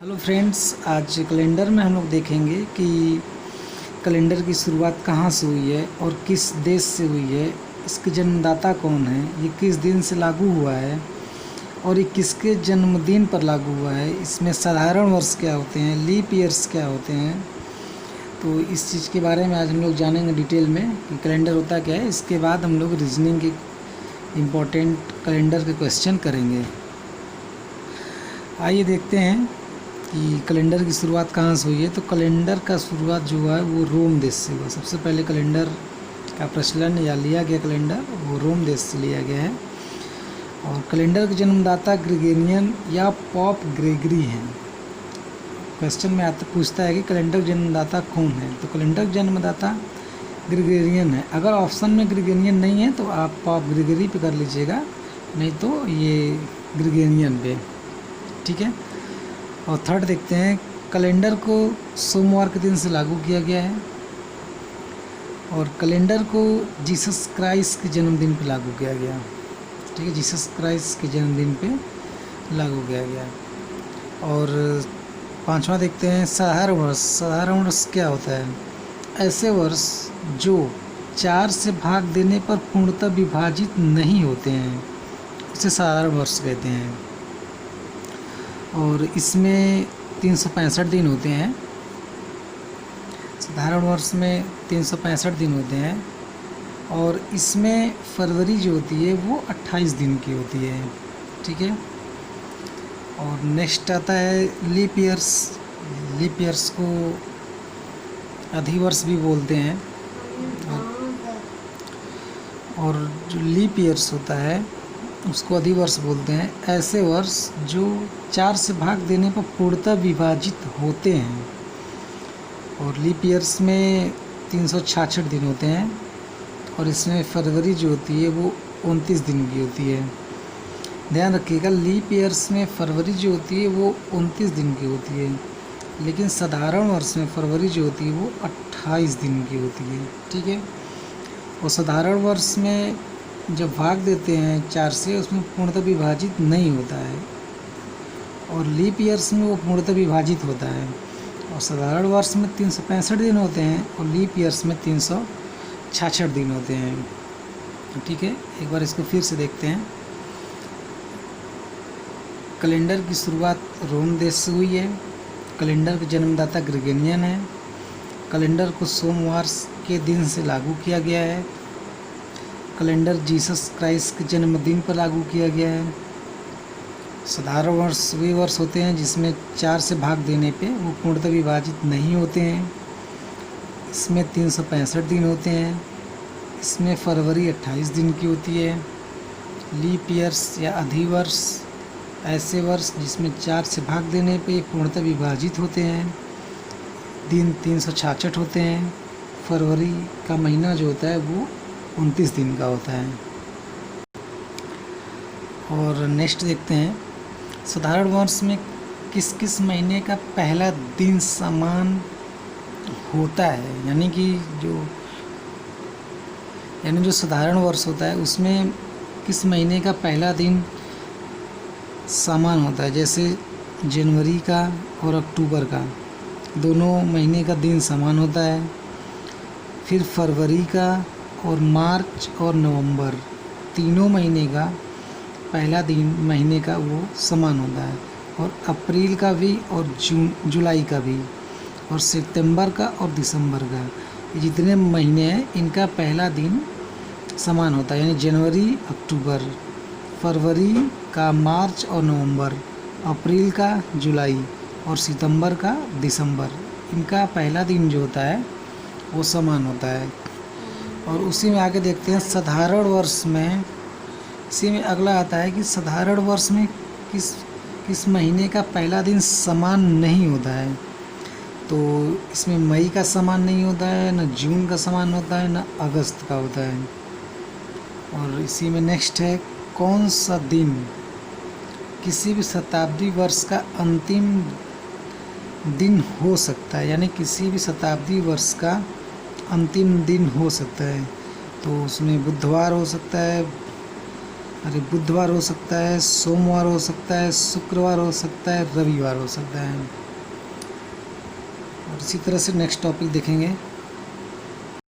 Hello friends, आज calendar में हम लोग देखेंगे कि कैलेंडर की शुरुआत कहाँ से हुई है और किस देश से हुई है, इसके जन्मदाता कौन है, ये किस दिन से लागू हुआ है और ये किसके जन्मदिन पर लागू हुआ है, इसमें साधारण वर्ष क्या होते हैं, लीप ईयर्स क्या होते हैं। तो इस चीज़ के बारे में आज हम लोग जानेंगे डिटेल में कि कैलेंडर होता क्या है। इसके बाद हम लोग रीजनिंग के इम्पोर्टेंट कैलेंडर के क्वेश्चन करेंगे। आइए देखते हैं कि कैलेंडर की शुरुआत कहाँ से हुई है। तो कैलेंडर का शुरुआत जो है वो रोम देश से हुआ। सबसे पहले कैलेंडर का प्रचलन या लिया गया कैलेंडर वो रोम देश से लिया गया है। और कैलेंडर के जन्मदाता ग्रेगोरियन या पॉप ग्रेगरी हैं। क्वेश्चन में आता पूछता है कि कैलेंडर जन्मदाता कौन है, तो कैलेंडर जन्मदाता ग्रेगोरियन है। अगर ऑप्शन में ग्रेगोरियन नहीं है तो आप पॉप ग्रेगरी पे कर लीजिएगा, नहीं तो ये ग्रेगोरियन पे, ठीक है। और थर्ड देखते हैं, कैलेंडर को सोमवार के दिन से लागू किया गया है और कैलेंडर को जीसस क्राइस्ट के जन्मदिन पर लागू किया गया, ठीक है। जीसस क्राइस्ट के जन्मदिन पे लागू किया गया। और पांचवा देखते हैं, साधारण वर्ष। साधारण वर्ष क्या होता है? ऐसे वर्ष जो 4 से भाग देने पर पूर्णतः विभाजित नहीं होते हैं, उसे साधारण वर्ष कहते हैं। और इसमें 365 दिन होते हैं। साधारण वर्ष में 365 दिन होते हैं और इसमें फरवरी जो होती है वो 28 दिन की होती है, ठीक है। और नेक्स्ट आता है लीप ईयर्स। लीप ईयर्स को अधिवर्ष भी बोलते हैं। और जो लीप ईयर्स होता है उसको अधिवर्ष बोलते हैं। ऐसे वर्ष जो 4 से भाग देने पर पूर्णतः विभाजित होते हैं। और लीप ईयर्स में 366 दिन होते हैं और इसमें फरवरी जो होती है वो 29 दिन की होती है। ध्यान रखिएगा, लीप ईयर्स में फरवरी जो होती है वो 29 दिन की होती है, लेकिन साधारण वर्ष में फरवरी जो होती है वो 28 दिन की होती है, ठीक है। और साधारण वर्ष में जब भाग देते हैं 4 से, उसमें पूर्णतः विभाजित नहीं होता है। और लीप ईयर्स में वो पूर्णतः विभाजित होता है। और साधारण वर्ष में 365 दिन होते हैं और लीप ईयर्स में 366 दिन होते हैं, ठीक है। एक बार इसको फिर से देखते हैं। कैलेंडर की शुरुआत रोम देश से हुई है। कैलेंडर के जन्मदाता ग्रेगोरियन है। कैलेंडर को सोमवार के दिन से लागू किया गया है। कैलेंडर जीसस क्राइस्ट के जन्मदिन पर लागू किया गया है। साधारण वर्ष वे वर्ष होते हैं जिसमें 4 से भाग देने पे वो पूर्णतः विभाजित नहीं होते हैं। इसमें 365 दिन होते हैं। इसमें फरवरी 28 दिन की होती है। लीप ईयर्स या अधिवर्ष ऐसे वर्ष जिसमें 4 से भाग देने पे पूर्णतः विभाजित होते हैं। दिन 366 होते हैं। फरवरी का महीना जो होता है वो 29 दिन का होता है। और नेक्स्ट देखते हैं, साधारण वर्ष में किस किस महीने का पहला दिन समान होता है। यानी जो साधारण वर्ष होता है उसमें किस महीने का पहला दिन समान होता है। जैसे जनवरी का और अक्टूबर का दोनों महीने का दिन समान होता है। फिर फरवरी का और मार्च और नवंबर तीनों महीने का पहला दिन महीने का वो समान होता है। और अप्रैल का भी और जुलाई का भी और सितंबर का और दिसंबर का, ये जितने महीने हैं इनका पहला दिन समान होता है। यानी जनवरी अक्टूबर, फरवरी का मार्च और नवंबर, अप्रैल का जुलाई और सितंबर का दिसंबर, इनका पहला दिन जो होता है वो समान होता है। और उसी में आगे देखते हैं साधारण वर्ष में, इसी में अगला आता है कि साधारण वर्ष में किस महीने का पहला दिन समान नहीं होता है। तो इसमें मई का समान नहीं होता है, न जून का समान होता है, न अगस्त का होता है। और इसी में नेक्स्ट है, कौन सा दिन किसी भी शताब्दी वर्ष का अंतिम दिन हो सकता है। यानी किसी भी शताब्दी वर्ष का अंतिम दिन हो सकता है। तो उसमें बुधवार हो सकता है, अरे बुधवार हो सकता है, सोमवार हो सकता है, शुक्रवार हो सकता है, रविवार हो सकता है। और इसी तरह से नेक्स्ट टॉपिक देखेंगे।